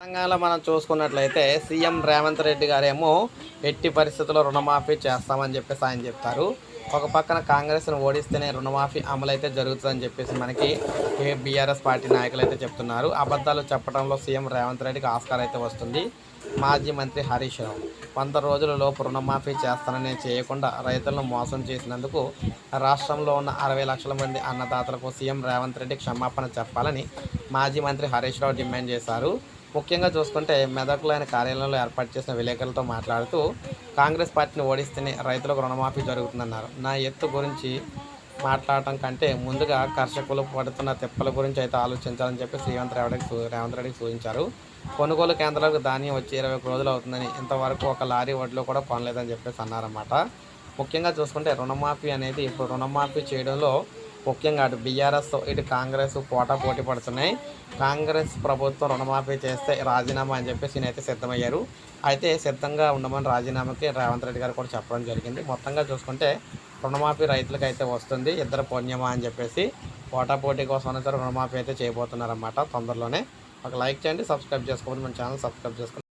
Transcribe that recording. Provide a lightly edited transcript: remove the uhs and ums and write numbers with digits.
తెలంగాణలో మనం చూసుకున్నట్లయితే సీఎం రేవంత్ రెడ్డి గారేమో ఎట్టి పరిస్థితుల్లో రుణమాఫీ చేస్తామని చెప్పేసి ఆయన చెప్తారు. ఒక పక్కన కాంగ్రెస్ను ఓడిస్తేనే రుణమాఫీ అమలైతే జరుగుతుందని చెప్పేసి మనకి బీఆర్ఎస్ పార్టీ నాయకులు అయితే చెప్తున్నారు. అబద్ధాలు చెప్పడంలో సీఎం రేవంత్ రెడ్డికి ఆస్కార్ అయితే వస్తుంది. మాజీ మంత్రి హరీష్ రావు 100 రోజుల లోపు రుణమాఫీ చేస్తానని చేయకుండా రైతులను మోసం చేసినందుకు రాష్ట్రంలో ఉన్న 60 లక్షల మంది అన్నదాతలకు సీఎం రేవంత్ రెడ్డి క్షమాపణ చెప్పాలని మాజీ మంత్రి హరీష్ రావు డిమాండ్ చేశారు. ముఖ్యంగా చూసుకుంటే మెదక్లో ఆయన కార్యాలయంలో ఏర్పాటు చేసిన విలేకరులతో మాట్లాడుతూ కాంగ్రెస్ పార్టీని ఓడిస్తేనే రైతులకు రుణమాఫీ జరుగుతుందన్నారు. నా ఎత్తు గురించి మాట్లాడటం కంటే ముందుగా కర్షకులు పడుతున్న తిప్పల గురించి అయితే ఆలోచించాలని చెప్పి రేవంత్ రెడ్డికి సూచించారు. కొనుగోలు కేంద్రాలకు ధాన్యం వచ్చి 21 రోజులు అవుతుందని, ఇంతవరకు ఒక లారీ వడ్లు కూడా కొనలేదని చెప్పేసి అన్నారన్నమాట. ముఖ్యంగా చూసుకుంటే రుణమాఫీ అనేది ఇప్పుడు రుణమాఫీ చేయడంలో ముఖ్యంగా అటు బీఆర్ఎస్ ఇటు కాంగ్రెస్ పోటీ పడుతున్నాయి. కాంగ్రెస్ ప్రభుత్వం రుణమాఫీ చేస్తే రాజీనామా అని చెప్పేసి ఈయనైతే సిద్ధమయ్యారు. అయితే సిద్ధంగా ఉండమని రాజీనామాకి రేవంత్ రెడ్డి గారు కూడా చెప్పడం జరిగింది. మొత్తంగా చూసుకుంటే రుణమాఫీ రైతులకు అయితే వస్తుంది. ఇద్దరు పుణ్యమా అని చెప్పేసి పోటీ కోసం రుణమాఫీ అయితే చేయబోతున్నారన్నమాట తొందరలోనే. ఒక లైక్ చేయండి, సబ్స్క్రైబ్ చేసుకోండి, మన ఛానల్ సబ్స్క్రైబ్ చేసుకోండి.